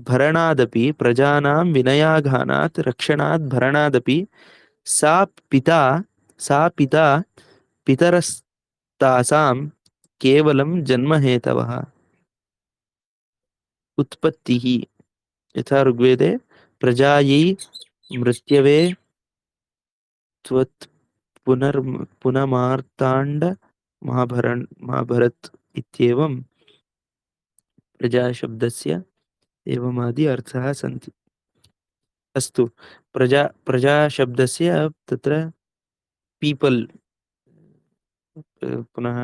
भरणादपि प्रजानां विनयाघानात् रक्षणात् भरणादपि सा पिता पितरस्तासां केवलं जन्महेतवः उत्पत्तिः यथा ऋग्वेदे प्रजायै मृत्यवे त्वत् पुनर्पुनमार्ताण्ड महाभरत इत्येवं प्रजाशब्दस्य एवमादि अर्थाः सन्ति अस्तु प्रजाशब्दस्य तत्र पीपल पुनः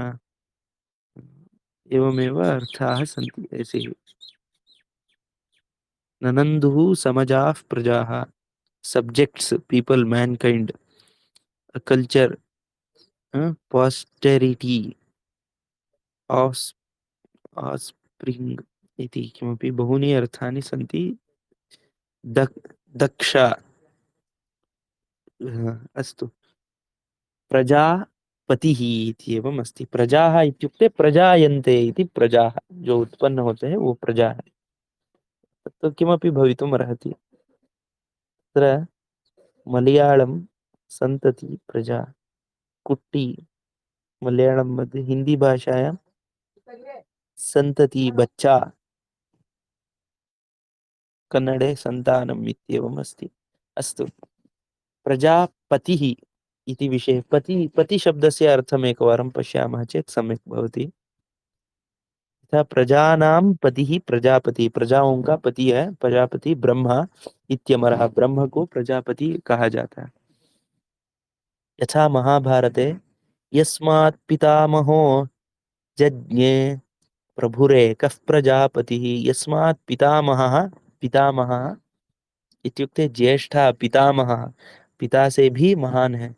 एवमेव अर्थाः सन्ति ऐसे ही। ननन्दुः समजाः प्रजाः, सब्जेक्ट्स पीपल मैनकाइंड, कल्चर पोस्टेरिटी, ऑस्प्रिंग इति किमपि बहूनि अर्थानि सन्ति। दक्ष अस्तु, प्रजापतिः इति एवम् अस्ति। प्रजाः इत्युक्ते प्रजायन्ते इति, प्रजाः जो उत्पन्न होते हैं वो प्रजा है। तत्तु किमपि भवितुम् अर्हति। तत्र मलयाळं सन्तति प्रजा, कुट्टी मलयाळं मध्ये, हिंदी भाषायां सन्तति बच्चा, कन्नडे सन्तानम् इत्येवम् अस्ति। अस्तु, प्रजापतिः इति विषये पति शब्दस्य अर्थम् एकवारं पश्यामः चेत् सम्यक् भवति। तथा प्रजानां पतिः प्रजापति, प्रजाओं का पति है प्रजापति ब्रह्मा इत्यमरः, ब्रह्म को प्रजापति कहा जाता है। यथा महाभारते यस्मात् पितामहो जज्ञे प्रभुरेकः प्रजापतिः, यस्मात् पितामहः, पितामहः इत्युक्ते ज्येष्ठः, पितामहः पिता से भी महान है,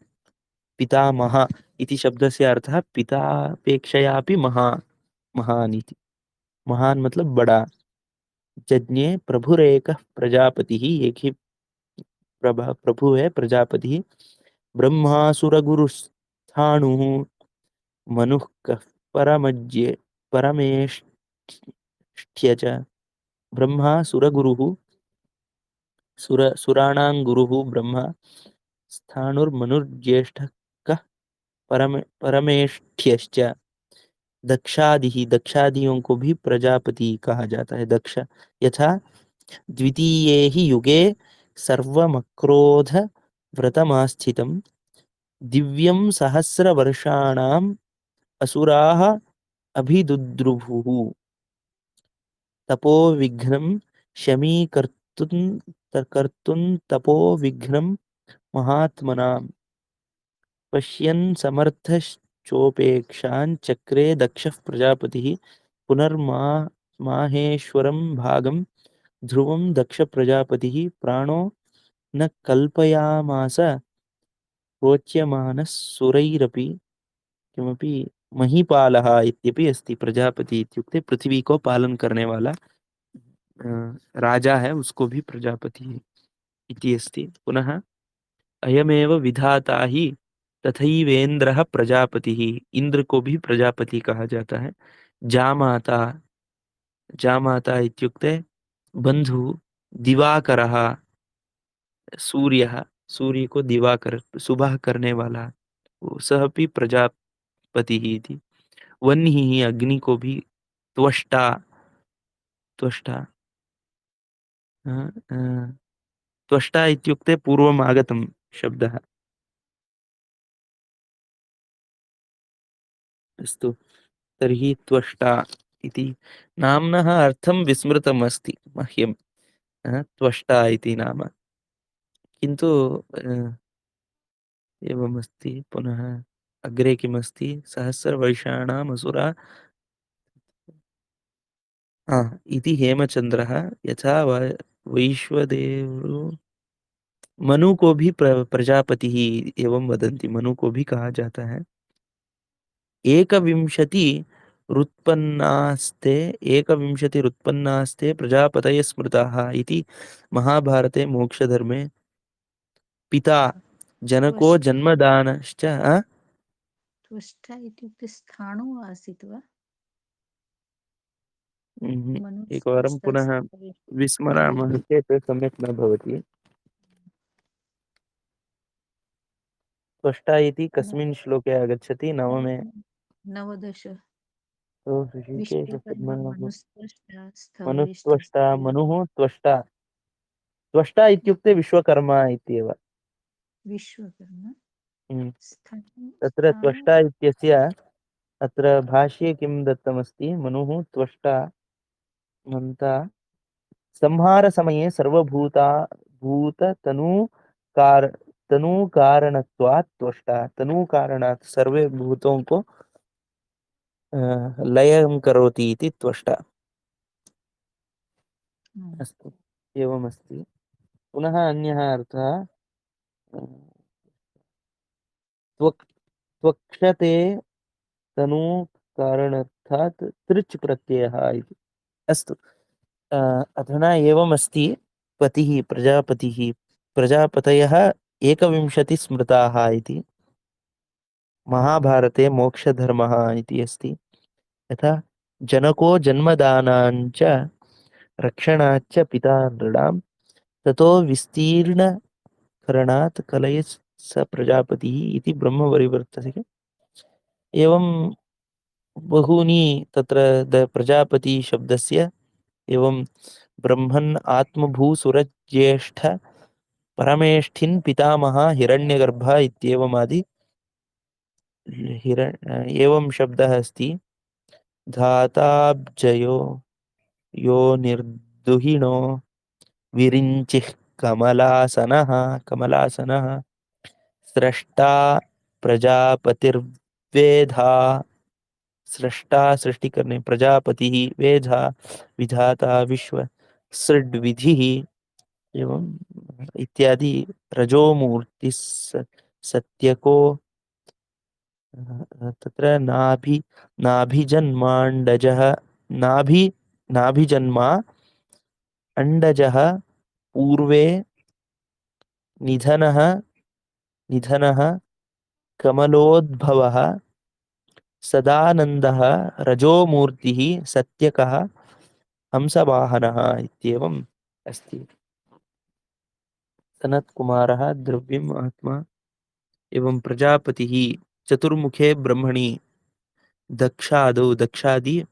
पितामह इति शब्दस्य अर्थः पितापेक्षयापि महान इति। महान मतलब बड़ा। जज्ञे प्रभुरेकः प्रजापतिः, एक ही प्रभु है प्रजापति। ब्रह्मासुरगुरुस्थाणुः मनुः कः परमज्ये परमेष्ठ्य च। ब्रह्मा सुरगुरुः, सुराणां गुरुः ब्रह्मा, स्थाणुर्मनुर्ज्येष्ठः कः परमेष्ठ्यश्च। दक्षादियों को भी प्रजापति कहा जाता है। दक्ष यथा द्वितीये ही युगे सर्वमक्रोध व्रतमास्थितं दिव्यं सहस्रवर्षाणाम् असुराः अभिदुद्रुभुः तपो विघ्नं कर्तुं तपो विघ्नं महात्मनां पश्यन् समर्थश्चोपेक्षां चक्रे दक्षः प्रजापतिः पुनर्माहेश्वरं भागं ध्रुवं दक्ष प्रजापतिः प्राणो न कल्पयामास रोच्यमानः सुरैरपि किमपि महीपालः इत्यपि अस्ति। प्रजापति इत्युक्ते पृथ्वी को पालन करने वाला राजा है, उसको भी प्रजापति इति अस्ति। पुनः अयमेव विधाता ही तथैवेन्द्रः प्रजापतिः, इंद्र को भी प्रजापति कहा जाता है। जामाता, जामाता इत्युक्ते बंधु। दिवाकरः, सूर्यः, सूर्य को दिवाकर सुबह करने वाला, सः अपि प्रजापतिः इति। वह्निः, अग्नि को भी त्वष्टा, त्वष्टा त्वष्टा इत्युक्ते पूर्वम् आगतं शब्दः। अस्तु, तर्हि त्वष्टा इति नाम्नः अर्थं विस्मृतम् अस्ति मह्यं, त्वष्टा इति नाम। किन्तु एवमस्ति। पुनः अग्रे किमस्ति, सहस्रवर्षाणाम् असुरा इति हेमचन्द्रः। यथा वैश्वदेव, मनु को भी प्रजापति ही एवं वदन्ति, मनु को भी कहा जाता है। एकविंशतिरुत्पन्नास्ते प्रजापतयः स्मृताः इति महाभारते मोक्षधर्मे। पिता जनको त्वष्टा जन्मदानश्च त्वष्टा इत्युक्ते स्थाणु आसीत् वा? एकवारं पुनः विस्मरामः चेत् सम्यक् न भवति। त्वष्टा इति कस्मिन् श्लोके आगच्छति? नवमे। 19 तो ऋषिकेश विश्वकर्मा मनुस्त्वष्टा मनुस्त्वष्टा, स्थविष्टस्य मनुः त्वष्टा। त्वष्टा इत्युक्ते विश्वकर्मा इत्येव। विश्वकर्मा हम्म। स्थाणु तत्र स्थाणु त्वष्टा इत्यस्य अत्र भाष्ये किं दत्तमस्ति, मनुः त्वष्टा मन्ता संहारसमये भूततनुकार तनुकारणत्वात् त्वष्टा, तनुकारणात् सर्वे भूतों को लयं करोति इति त्वष्टा। अस्तु, एवमस्ति। पुनः अन्यः अर्थः त्वक् त्वक्षते तनु कारणर्थात् तृच् प्रत्ययः इति। अस्तु, अधुना एवमस्ति। पतिः प्रजापतिः प्रजापतयः 21 स्मृताः इति महाभारते मोक्षधर्मः इति अस्ति। यथा जनको जन्मदानाञ्च रक्षणाच्च पिता नृणां ततो विस्तीर्णकरणात् कलये स प्रजापतिः इति ब्रह्मवरिवर्तते। एवं बहूनि तत्र प्रजापति शब्दस्य एवं ब्रह्मन् आत्मभूसुरज्येष्ठ परमेष्ठिन् पितामह हिरण्यगर्भ इत्येवमादि एवं शब्दः अस्ति। धाताब्जयो यो निर्दुहिनो विरिञ्चिः कमलासनः स्रष्टा प्रजापतिर्वेधा। स्रष्टा सृष्टि करने, प्रजापतिः वेधा विधाता विश्व सृड्विधिः एवं इत्यादि रजोमूर्ति सत्यको तत्र नाभिजन्माण्डजः नाभिजन्मा अण्डजः पूर्वे निधनः कमलोद्भवः सदानन्दः रजोमूर्तिः सत्यकः हंसवाहनः इत्येवम् अस्ति। सनत्कुमारः द्रव्यम् आत्मा एवं प्रजापतिः चतुर्मुखे ब्रह्मणि दक्षादि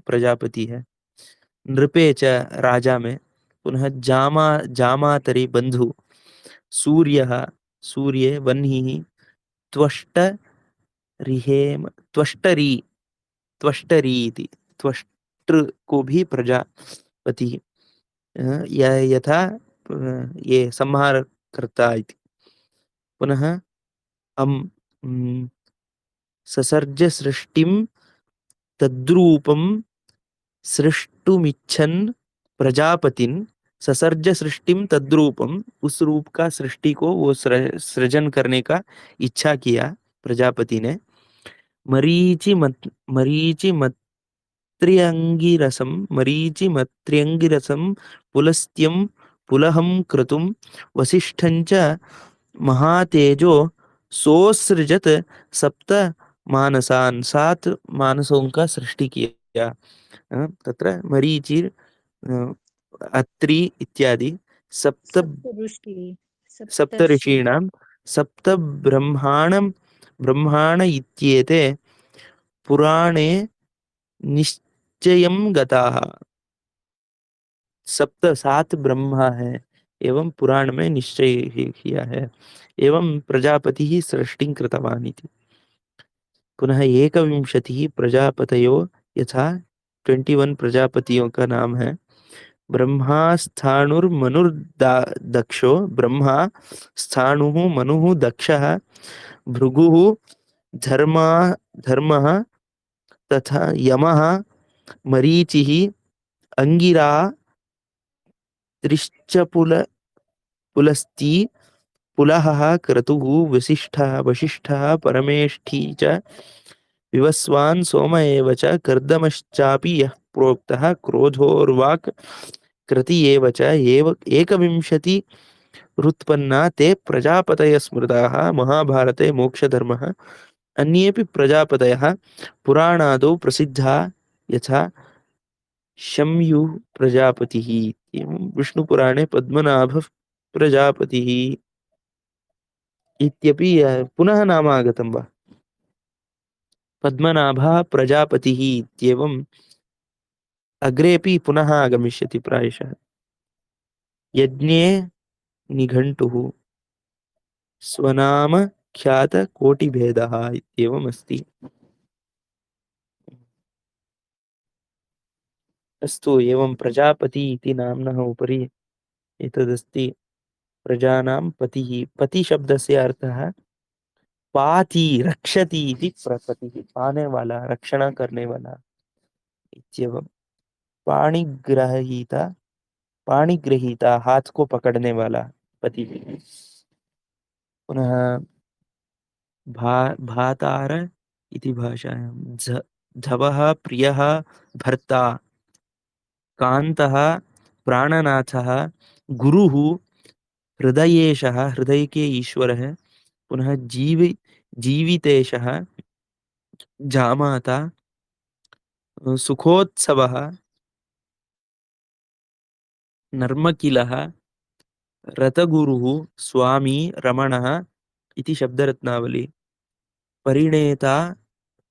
प्रजापति है। नृपे च राजा में पुनः जामातरि बंधु सूर्ये वह्निः त्वष्टरी इति त्वष्ट्र को भी प्रजापति यथा ये संहार करता इति। पुनः ससर्ज सृष्टिं तद्रूपं सृष्टुमिच्छन् प्रजापतिन ससर्ज सृष्टिम तद्रूपम, उस रूप का सृष्टि को वो सृजन करने का इच्छा किया प्रजापति ने। मरीचिमत्र्यंगिरसम पुलस्त्यं पुलहं क्रतुम वसिष्ठंच महातेजो सोसृजत सप्त मानसान्, 7 मानसों का सृष्टि किया। तत्र मरीचि अत्रि इत्यादि सप्त ऋषीणां सप्त ब्रह्माण इत्येते पुराणे निश्चयं गताः। 7 ब्रह्मा है एवं पुराण में निश्चय किया है। एवं प्रजापति ही सृष्टिं कृतवान् इति। पुनः 21 प्रजापतयो यथा 21 प्रजापतियों का नाम है। ब्रह्मा स्थाणुर्मनुर्दक्षो, ब्रह्मा स्थाणुः मनुः दक्षः भृगुः धर्मः तथा यमः मरीचिः अंगिरा पुलस्ती पुलहः क्रतुः वसिष्ठः परमेष्ठी च विवस्वान् सोम एव च कर्दमश्चापि यः प्रोक्तः क्रोधोर्वाक् कृति एव च 21 रुत्पन्ना ते प्रजापतयः स्मृताः महाभारते मोक्षधर्मः। अन्येपि प्रजापतयः पुराणादौ प्रसिद्धा यथा शम्युः प्रजापतिः, विष्णुपुराणे पद्मनाभः प्रजापतिः इत्यपि पुनः नाम आगतं वा? पद्मनाभः प्रजापतिः इत्येवम् अग्रेपि पुनः आगमिष्यति प्रायशः। यज्ञे निघण्टुः स्वनाम ख्यात कोटिभेदः इत्येवम् अस्ति। अस्तु, एवं प्रजापति इति नाम्नः उपरि एतदस्ति प्रजानां पतिः। पतिशब्दस्य अर्थः पाति रक्षति इति पतिः, पाने वाला, रक्षणा करने वाला इत्येवं। पाणिग्रहीता, पाणिग्रहीता हाथ को पकड़ने वाला पति। पुनः भातार इति भाषायां धवः प्रियः भर्ता, कान्तः प्राणनाथः, गुरुः हृदयेशः, हृदय के ईश्वरः। पुनः जीवितेशः जामाता, सुखोत्सवः नर्मकिलः, रतगुरुः स्वामी रमणः इति शब्दरत्नावली। परिणेता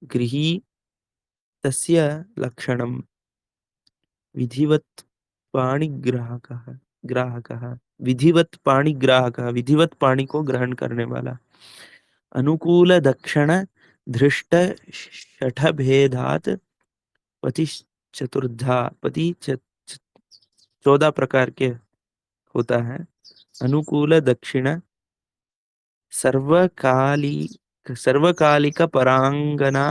गृही तस्य लक्षणम्, विधिवत् पाणिग्राहकः, ग्राहकः, विधिवत् पाणिग्राहकः, विधिवत् पाणी को ग्रहण करने वाला। अनुकूल दक्षिण धृष्ट शठभेदात पति चतुर्धा, पति 14 प्रकार के होता है। अनुकूल दक्षिण सर्वकालिक परांगना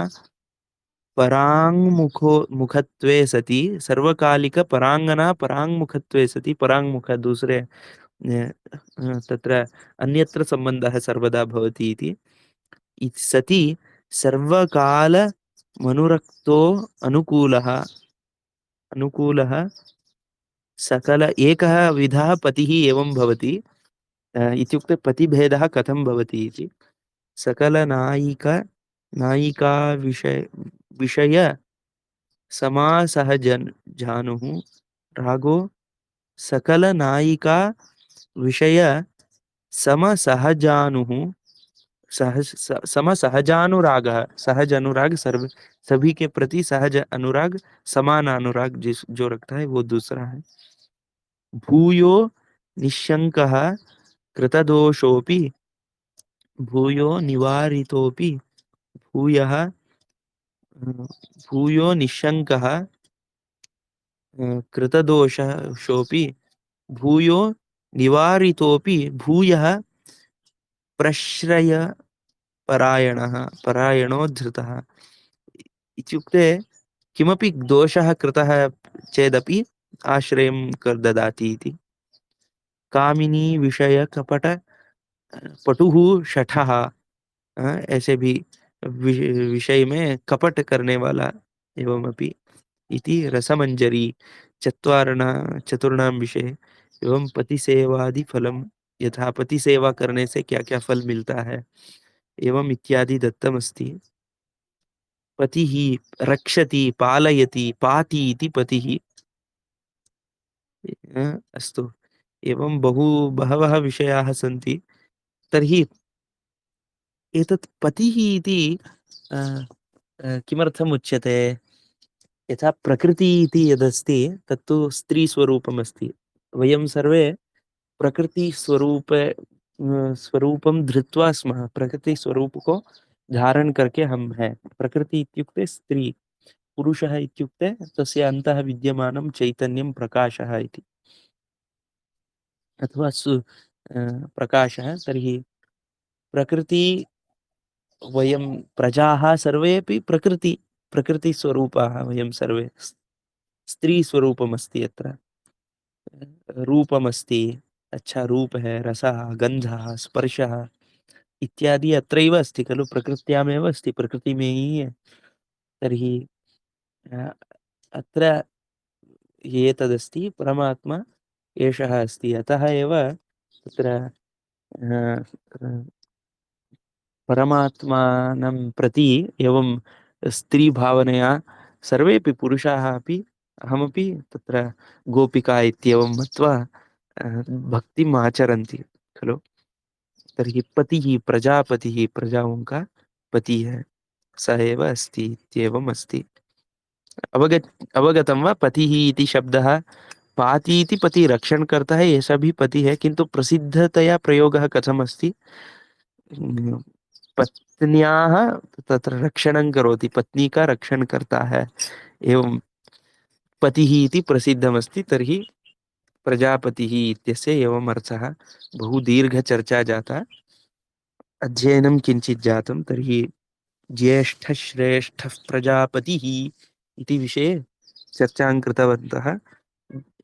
परांगमुखो मुखत्वे सति, सर्वकालिक परांगना परांगमुखत्वे सति, परांगमुख दूसरे तत्र अन्यत्र संबंधः सर्वदा भवति इति सति सर्वकाल मनुरक्तो अनुकूलः, अनुकूलः सकल एकः विधः पतिः एवं भवति। इत्युक्ते पतिभेदः कथं भवति इति। सकल नायिका विषय समासः जानुः, रागो सकल नायिका विषय समसहजानुः, समसहजानुरागः, सहज अनुराग, सभी के प्रति सहज अनुराग, समान अनुराग जिस जो रखता है वो दूसरा है। भूयो निशंकः कृतदोषोपि, भूयो निवारितोपि, भूयः भूयो निशंकः कृतदोषोपि, भूयो निवारितोपि, भूयः प्रश्रय परायणः, परायणो धृतः। इत्युक्ते किमपि दोषः कृतः चेदपि आश्रयं ददाति इति। कामिनी विषय कपट पटुः शठः, ऐसे भी विषय में कपट करने वाला एवमपि इति। रसमंजरी चतुर्णां विषय एवं पतिसेवादि फलम, यथा पति सेवा करने से क्या क्या फल मिलता है एवं इत्यादि दत्तमस्ति। पतिः रक्षति पालयति पाति इति पतिः। अस्तु, एवं बहवः विषयाः सन्ति। तर्हि एतत् पतिः इति किमर्थम् उच्यते? यथा प्रकृति इति यदस्ति तत्तु स्त्रीस्वरूपम् अस्ति। वयं सर्वे प्रकृति स्वरूपं धृत्वा स्मः, प्रकृति स्वरूप को धारण करके हम हैं। प्रकृति इत्युक्ते स्त्री, पुरुषः इत्युक्ते तस्य अन्तः विद्यमानं चैतन्यं प्रकाशः इति, अथवा प्रकाशः। तर्हि प्रकृति, वयं प्रजाः सर्वेपि प्रकृतिस्वरूपाः वयं सर्वे। स्त्रीस्वरूपमस्ति यत्र, रूपमस्ति, अच्छा रूप है, रसः गन्धः स्पर्शः इत्यादि अत्रैव अस्ति खलु, प्रकृत्यामेव अस्ति, प्रकृति में ही है। तर्हि अत्र ये तदस्ति परमात्मा एषः अस्ति। अतः एव तत्र परमात्मानं प्रति एवं स्त्री भावनया सर्वेपि पुरुषाः अपि, अहमपि तत्र गोपिका इत्येवं मत्वा भक्तिम् आचरन्ति खलु। तर्हि पतिः प्रजापतिः, प्रजाओं का पति है, स एव अस्ति इत्येवम् अस्ति। अवगतं वा? पतिः इति शब्दः, पाति इति पति रक्षण करता है, ऐसा भी पति है, किंतु प्रसिद्धतया प्रयोगः कथम् अस्ति? पत्न्याः तत्र रक्षणं करोति, पत्नी का रक्षण करता है, एवं पतिः इति प्रसिद्धमस्ति। तर्हि प्रजापतिः इत्यस्य एवम् अर्थः। बहु दीर्घचर्चा जाता, अध्ययनं किञ्चित् जातं, तर्हि ज्येष्ठश्रेष्ठः प्रजापतिः इति विषये चर्चां कृतवन्तः।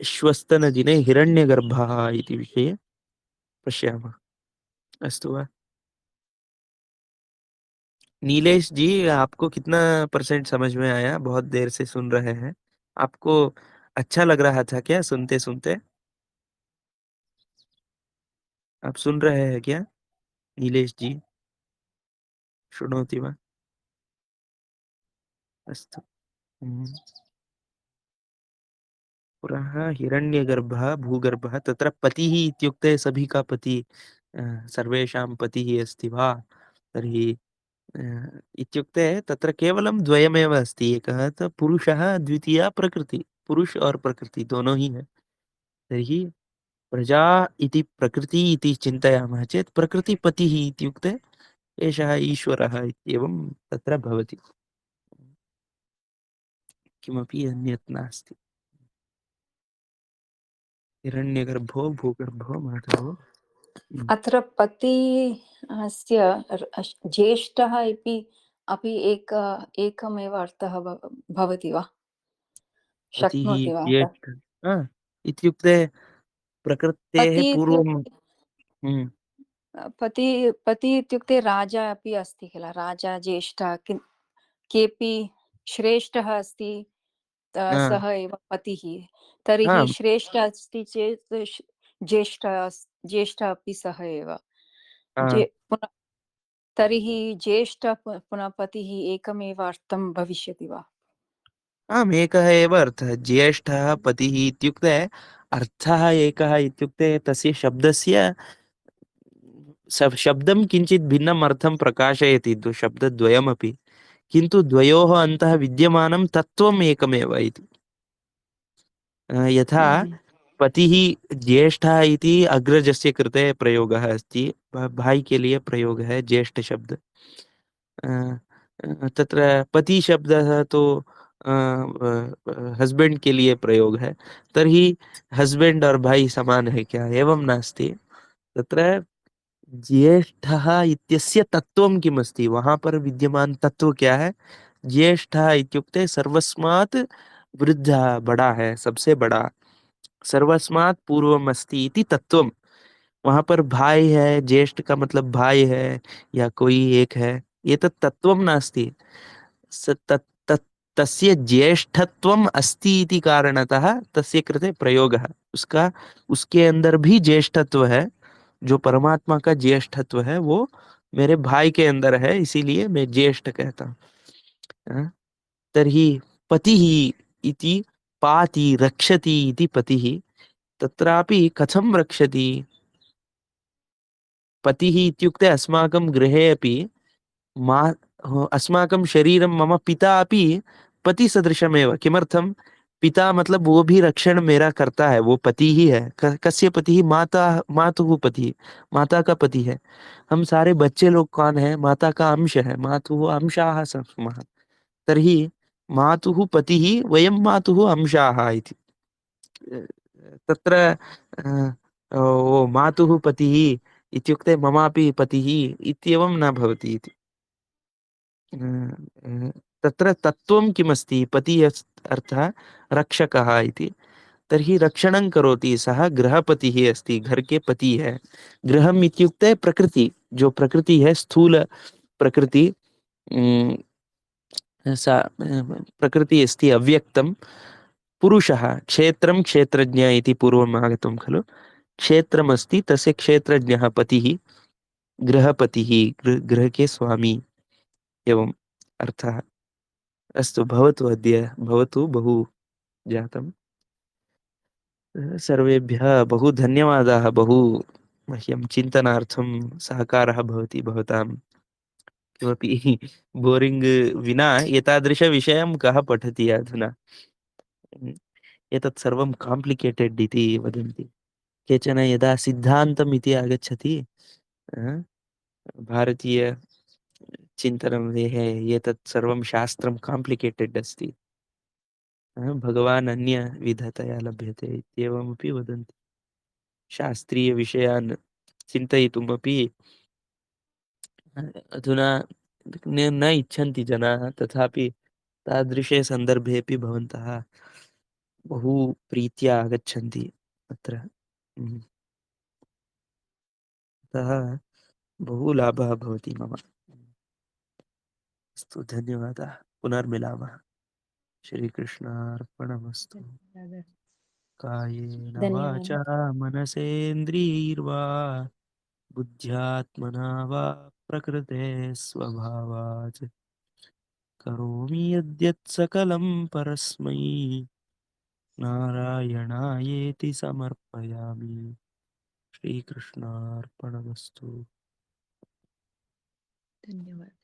श्वस्तनदिने हिरण्यगर्भः इति विषये पश्यामः। अस्तु वा? नीलेश जी, आपको कितना परसेंट समझ में आया? बहुत देर से सुन रहे हैं। आपको अच्छा लग रहा था क्या सुनते सुनते? आप सुन रहे हैं क्या नीलेश जी? शृणोति वा? अस्तु। हम्म। पुनः हिरण्यगर्भः भूगर्भः, तत्र पतिः इत्युक्ते सभी का पति, सर्वेषां पतिः अस्ति वा? तर्हि अ, इत्युक्ते तत्र केवलं द्वयमेव अस्ति, एकः तु पुरुषः, द्वितीया प्रकृति। पुरुष और प्रकृति दोनों ही है। तर्हि प्रजा इति प्रकृति इति चिन्तयामः चेत् प्रकृतिपतिः इत्युक्ते एषः ईश्वरः इत्येवं तत्र भवति। किमपि अन्यत् नास्ति। हिरण्यगर्भो भूगर्भो माधवो। अत्र पति अस्य ज्येष्ठः इति अपि एकमेव अर्थः भवति वा? पतिः शक्नोति वा? ज्येष्ठ, इत्युक्ते प्रकृतेः पति पूर्वं। इत्युक्ते हम्म। पति इत्युक्ते राजा अपि अस्ति किल, राजा ज्येष्ठः केपि श्रेष्ठः अस्ति, हाँ सः एव पतिः। तर्हि हाँ। श्रेष्ठः अस्ति चेत् ज्येष्ठः अपि सः एव। हाँ पुनः तर्हि ज्येष्ठः पुनः पतिः एकमेव अर्थं भविष्यति वा? आम्, एकः एव अर्थः। ज्येष्ठः पतिः इत्युक्ते अर्थः एकः इत्युक्ते तस्य शब्दस्य शब्दं किञ्चित् भिन्नम् अर्थं प्रकाशयति, शब्दद्वयमपि, किन्तु द्वयोः अन्तः विद्यमानं तत्त्वम् एकमेव इति। यथा पतिः ज्येष्ठः इति अग्रजस्य कृते प्रयोगः अस्ति, भाई के लिए प्रयोग है ज्येष्ठ शब्द। तत्र पति शब्दः तो हस्बैंड के लिए प्रयोग है। तर्हि हस्बैंड और भाई समान है क्या? एवं नास्ति। तत्र ज्येष्ठः इत्यस्य तत्त्वं किमस्ति, वहां पर विद्यमान तत्व क्या है? ज्येष्ठः इत्युक्ते सर्वस्मात् वृद्धः, बड़ा है, सबसे बड़ा, सर्वस्मात् पूर्वम अस्ति इति तत्त्वम्। वहां पर भाई है, ज्येष्ठ का मतलब भाई है या कोई एक है, ये तत्त्वं नास्ति। स तत् तत् तस्य ज्येष्ठत्वम् अस्ति इति कारणतः तस्य कृते प्रयोगः। उसका उसके अंदर भी ज्येष्ठत्व है। जो परमात्मा का ज्येष्ठत्व है वो मेरे भाई के अंदर है, इसीलिए मैं ज्येष्ठ कहता हूँ। हाँ? तर्हि पतिः इति पाति रक्षति इति पतिः, तत्रापि कथं रक्षति? पतिः इत्युक्ते अस्माकं गृहे अपि मा अस्माकं शरीरं, मम पिता अपि पतिसदृशमेव। किमर्थं? पिता मतलब वो भी रक्षण मेरा करता है, वो पति ही है। कस्य पति? माता, मातुः पति, माता का पति है। हम सारे बच्चे लोग कौन है? माता का अंश है, मातुः अंशाः स्मः। तर्हि मातुः पतिः, वयं मातुः अंशाः इति। तत्र ओ मातुः पतिः इत्युक्ते ममापि पतिः इत्येवं न भवति इति। तत्र तत्त्वं किमस्ति? पति अर्थः रक्षकः इति। तर्हि रक्षणं करोति, सः गृहपतिः अस्ति, घर के पति है। गृहम् इत्युक्ते प्रकृति, जो प्रकृति है, स्थूल प्रकृति। अं, सा प्रकृति अस्ति अव्यक्तं। पुरुषः, क्षेत्रं क्षेत्रज्ञ इति पूर्वम् आगतं खलु। क्षेत्रमस्ति, तस्य क्षेत्रज्ञः पतिः, गृहपतिः, गृह के स्वामी, एवम् अर्थः। अस्तु, भवतु, अद्य भवतु, बहु जातं। सर्वेभ्यः बहु धन्यवादाः। बहु मह्यं चिन्तनार्थं सहकारः भवति भवतां। किमपि बोरिङ्ग् विना एतादृशविषयं कः पठति अधुना? एतत् सर्वं काम्प्लिकेटेड् इति वदन्ति केचन। यदा सिद्धान्तम् इति आगच्छति, अ, भारतीय चिन्तनं, एतत् सर्वं शास्त्रं काम्प्लिकेटेड् अस्ति, भगवान् अन्यविधतया लभ्यते इत्येवमपि वदन्ति। शास्त्रीयविषयान् चिन्तयितुमपि अधुना न इच्छन्ति जनाः, तथापि तादृशे सन्दर्भेऽपि भवन्तः बहु प्रीत्या आगच्छन्ति अत्र। अतः बहु लाभः भवति मम। अस्तु, धन्यवादः। पुनर्मिलामः। श्रीकृष्णार्पणमस्तु। धन्यवादः। कायेन वाचा धन्यवादः। मनसेन्द्रियैर्वा बुद्ध्यात्मना वा प्रकृते स्वभावात् करोमि यद्यत् सकलं परस्मै नारायणायेति समर्पयामि। श्रीकृष्णार्पणमस्तु। धन्यवाद।